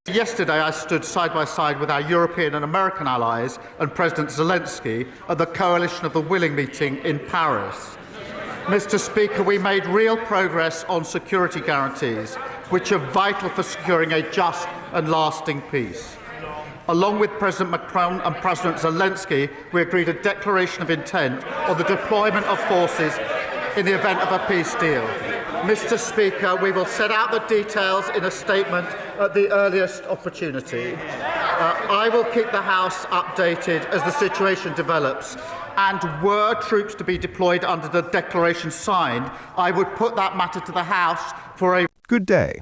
Yesterday, I stood side by side with our European and American allies and President Zelensky at the Coalition of the Willing meeting in Paris. Mr. Speaker, we made real progress on security guarantees, which are vital for securing a just and lasting peace. Along with President Macron and President Zelensky, we agreed a declaration of intent on the deployment of forces in the event of a peace deal. Mr. Speaker, we will set out the details in a statement at the earliest opportunity. I will keep the House updated as the situation develops, and were troops to be deployed under the declaration signed, I would put that matter to the House for a... Good day.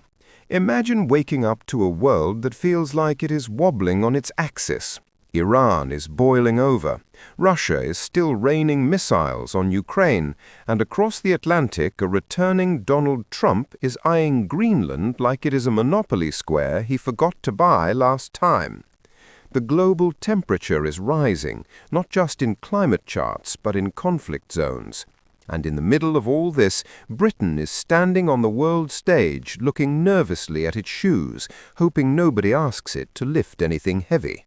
Imagine waking up to a world that feels like it is wobbling on its axis. Iran is boiling over. Russia is still raining missiles on Ukraine. And across the Atlantic, a returning Donald Trump is eyeing Greenland like it is a Monopoly square he forgot to buy last time. The global temperature is rising, not just in climate charts, but in conflict zones. And in the middle of all this, Britain is standing on the world stage, looking nervously at its shoes, hoping nobody asks it to lift anything heavy.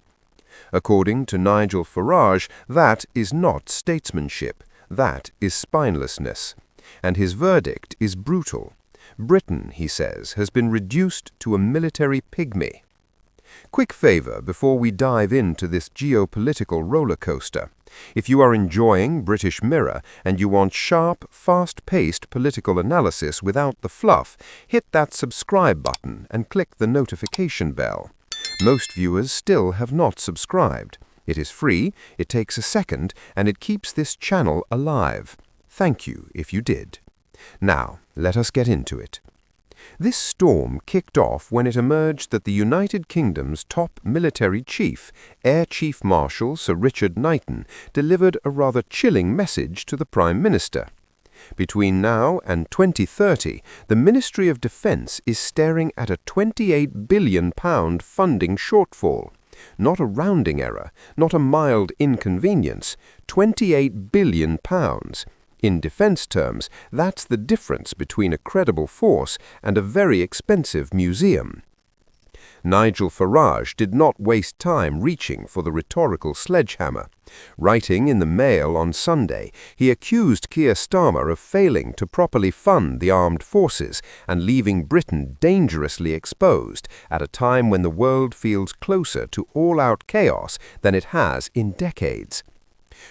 According to Nigel Farage, that is not statesmanship. That is spinelessness. And his verdict is brutal. Britain, he says, has been reduced to a military pygmy. Quick favor before we dive into this geopolitical roller coaster. If you are enjoying British Mirror and you want sharp, fast-paced political analysis without the fluff, hit that subscribe button and click the notification bell. Most viewers still have not subscribed. It is free, it takes a second, and it keeps this channel alive. Thank you if you did. Now, let us get into it. This storm kicked off when it emerged that the United Kingdom's top military chief, Air Chief Marshal Sir Richard Knighton, delivered a rather chilling message to the Prime Minister. Between now and 2030, the Ministry of Defence is staring at a £28 billion funding shortfall. Not a rounding error, not a mild inconvenience, £28 billion. In defence terms, that's the difference between a credible force and a very expensive museum. Nigel Farage did not waste time reaching for the rhetorical sledgehammer. Writing in the Mail on Sunday, he accused Keir Starmer of failing to properly fund the armed forces and leaving Britain dangerously exposed at a time when the world feels closer to all-out chaos than it has in decades.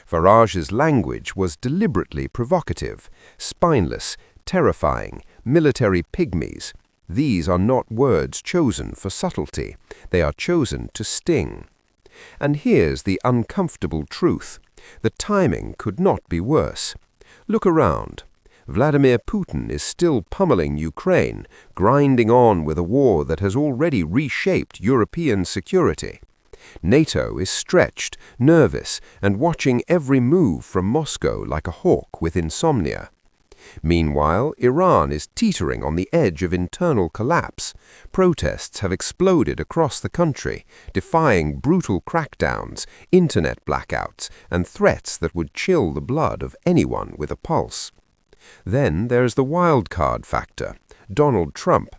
Farage's language was deliberately provocative, spineless, terrifying, military pygmies. These are not words chosen for subtlety. They are chosen to sting. And here's the uncomfortable truth. The timing could not be worse. Look around. Vladimir Putin is still pummeling Ukraine, grinding on with a war that has already reshaped European security. NATO is stretched, nervous, and watching every move from Moscow like a hawk with insomnia. Meanwhile, Iran is teetering on the edge of internal collapse. Protests have exploded across the country, defying brutal crackdowns, internet blackouts, and threats that would chill the blood of anyone with a pulse. Then there's the wild card factor, Donald Trump.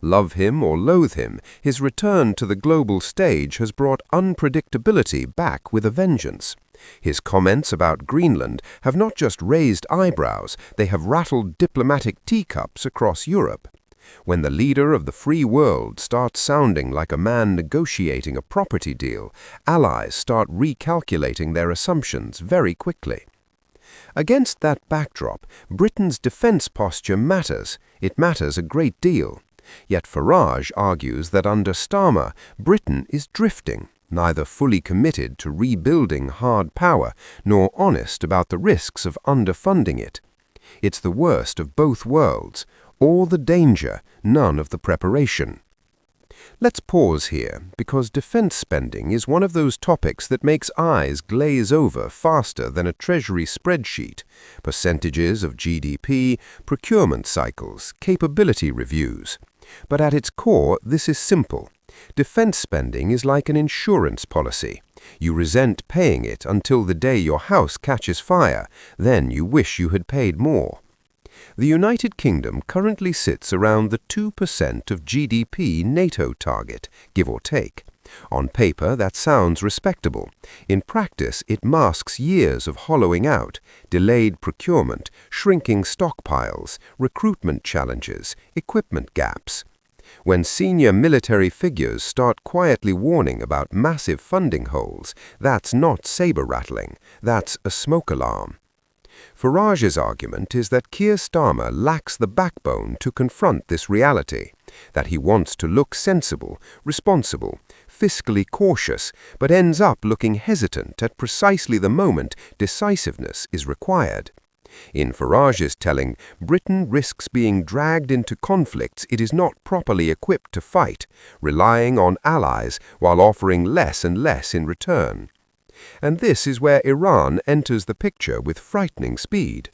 Love him or loathe him, his return to the global stage has brought unpredictability back with a vengeance. His comments about Greenland have not just raised eyebrows, they have rattled diplomatic teacups across Europe. When the leader of the free world starts sounding like a man negotiating a property deal, allies start recalculating their assumptions very quickly. Against that backdrop, Britain's defence posture matters. It matters a great deal. Yet Farage argues that under Starmer, Britain is drifting, neither fully committed to rebuilding hard power, nor honest about the risks of underfunding it. It's the worst of both worlds, all the danger, none of the preparation. Let's pause here, because defence spending is one of those topics that makes eyes glaze over faster than a Treasury spreadsheet. Percentages of GDP, procurement cycles, capability reviews. But at its core, this is simple. Defence spending is like an insurance policy. You resent paying it until the day your house catches fire, then you wish you had paid more. The United Kingdom currently sits around the 2% of GDP NATO target, give or take. On paper, that sounds respectable. In practice, it masks years of hollowing out, delayed procurement, shrinking stockpiles, recruitment challenges, equipment gaps. When senior military figures start quietly warning about massive funding holes, that's not saber-rattling, that's a smoke alarm. Farage's argument is that Keir Starmer lacks the backbone to confront this reality, that he wants to look sensible, responsible, fiscally cautious, but ends up looking hesitant at precisely the moment decisiveness is required. In Farage's telling, Britain risks being dragged into conflicts it is not properly equipped to fight, relying on allies while offering less and less in return. And this is where Iran enters the picture with frightening speed.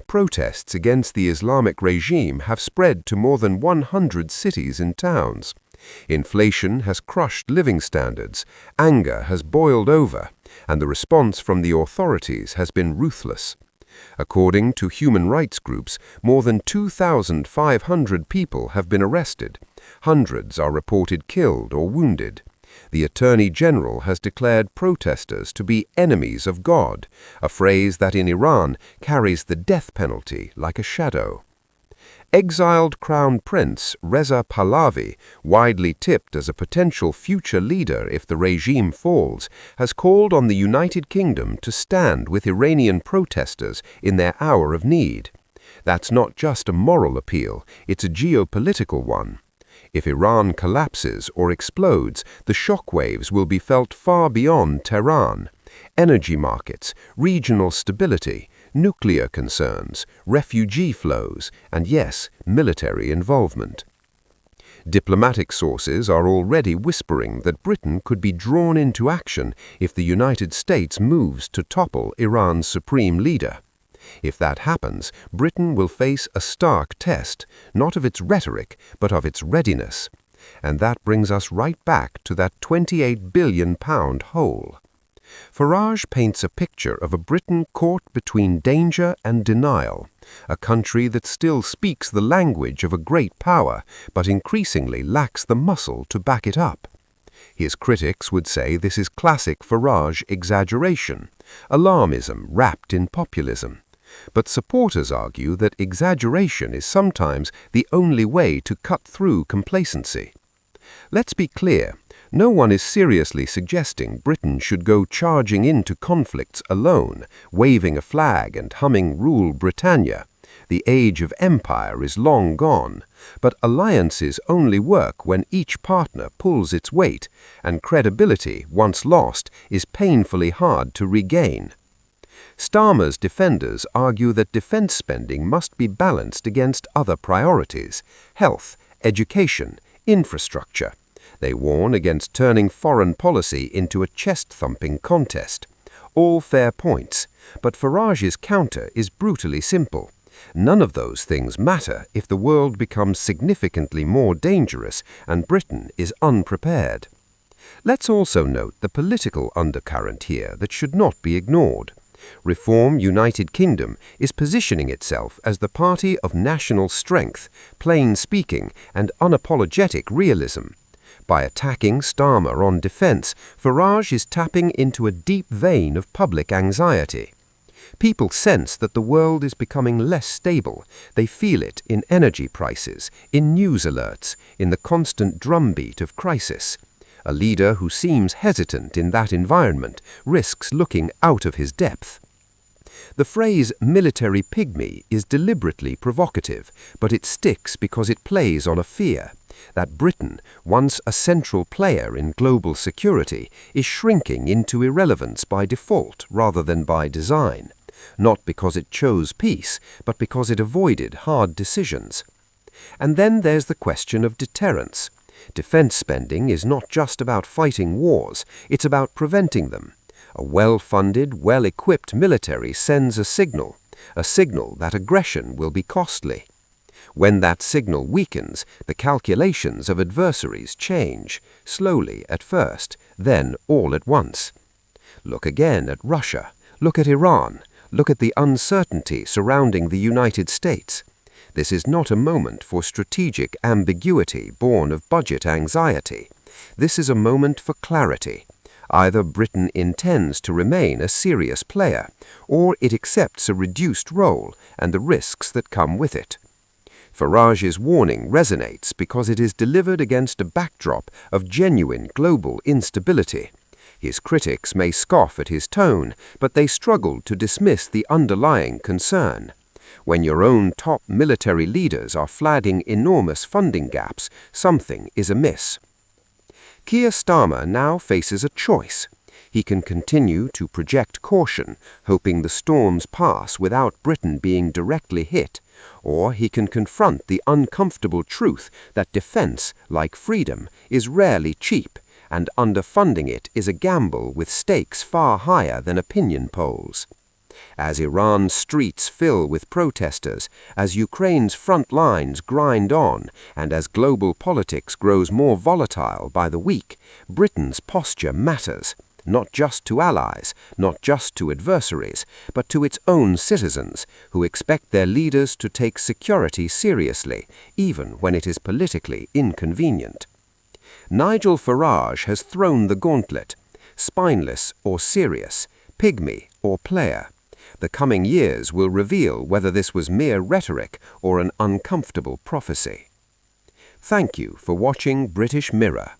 Protests against the Islamic regime have spread to more than 100 cities and towns. Inflation has crushed living standards, anger has boiled over, and the response from the authorities has been ruthless. According to human rights groups, more than 2,500 people have been arrested. Hundreds are reported killed or wounded. The Attorney General has declared protesters to be enemies of God, a phrase that in Iran carries the death penalty like a shadow. Exiled Crown Prince Reza Pahlavi, widely tipped as a potential future leader if the regime falls, has called on the United Kingdom to stand with Iranian protesters in their hour of need. That's not just a moral appeal, it's a geopolitical one. If Iran collapses or explodes, the shockwaves will be felt far beyond Tehran. Energy markets, regional stability, nuclear concerns, refugee flows, and yes, military involvement. Diplomatic sources are already whispering that Britain could be drawn into action if the United States moves to topple Iran's supreme leader. If that happens, Britain will face a stark test, not of its rhetoric, but of its readiness. And that brings us right back to that £28 billion hole. Farage paints a picture of a Britain caught between danger and denial, a country that still speaks the language of a great power, but increasingly lacks the muscle to back it up. His critics would say this is classic Farage exaggeration, alarmism wrapped in populism. But supporters argue that exaggeration is sometimes the only way to cut through complacency. Let's be clear, no one is seriously suggesting Britain should go charging into conflicts alone, waving a flag and humming "Rule Britannia." The age of empire is long gone, but alliances only work when each partner pulls its weight, and credibility, once lost, is painfully hard to regain. Starmer's defenders argue that defense spending must be balanced against other priorities: health, education, infrastructure. They warn against turning foreign policy into a chest-thumping contest. All fair points, but Farage's counter is brutally simple. None of those things matter if the world becomes significantly more dangerous and Britain is unprepared. Let's also note the political undercurrent here that should not be ignored. Reform United Kingdom is positioning itself as the party of national strength, plain speaking, and unapologetic realism. By attacking Starmer on defense, Farage is tapping into a deep vein of public anxiety. People sense that the world is becoming less stable. They feel it in energy prices, in news alerts, in the constant drumbeat of crisis. A leader who seems hesitant in that environment risks looking out of his depth. The phrase military pygmy is deliberately provocative, but it sticks because it plays on a fear that Britain, once a central player in global security, is shrinking into irrelevance by default rather than by design, not because it chose peace, but because it avoided hard decisions. And then there's the question of deterrence. Defense spending is not just about fighting wars, it's about preventing them. A well-funded, well-equipped military sends a signal that aggression will be costly. When that signal weakens, the calculations of adversaries change, slowly at first, then all at once. Look again at Russia, look at Iran, Look at the uncertainty surrounding the United States. This is not a moment for strategic ambiguity born of budget anxiety. This is a moment for clarity. Either Britain intends to remain a serious player, or it accepts a reduced role and the risks that come with it. Farage's warning resonates because it is delivered against a backdrop of genuine global instability. His critics may scoff at his tone, but they struggle to dismiss the underlying concern. When your own top military leaders are flagging enormous funding gaps, something is amiss. Keir Starmer now faces a choice. He can continue to project caution, hoping the storms pass without Britain being directly hit, or he can confront the uncomfortable truth that defense, like freedom, is rarely cheap, and underfunding it is a gamble with stakes far higher than opinion polls. As Iran's streets fill with protesters, as Ukraine's front lines grind on, and as global politics grows more volatile by the week, Britain's posture matters, not just to allies, not just to adversaries, but to its own citizens, who expect their leaders to take security seriously, even when it is politically inconvenient. Nigel Farage has thrown the gauntlet: spineless or serious, pygmy or player. The coming years will reveal whether this was mere rhetoric or an uncomfortable prophecy. Thank you for watching British Mirror.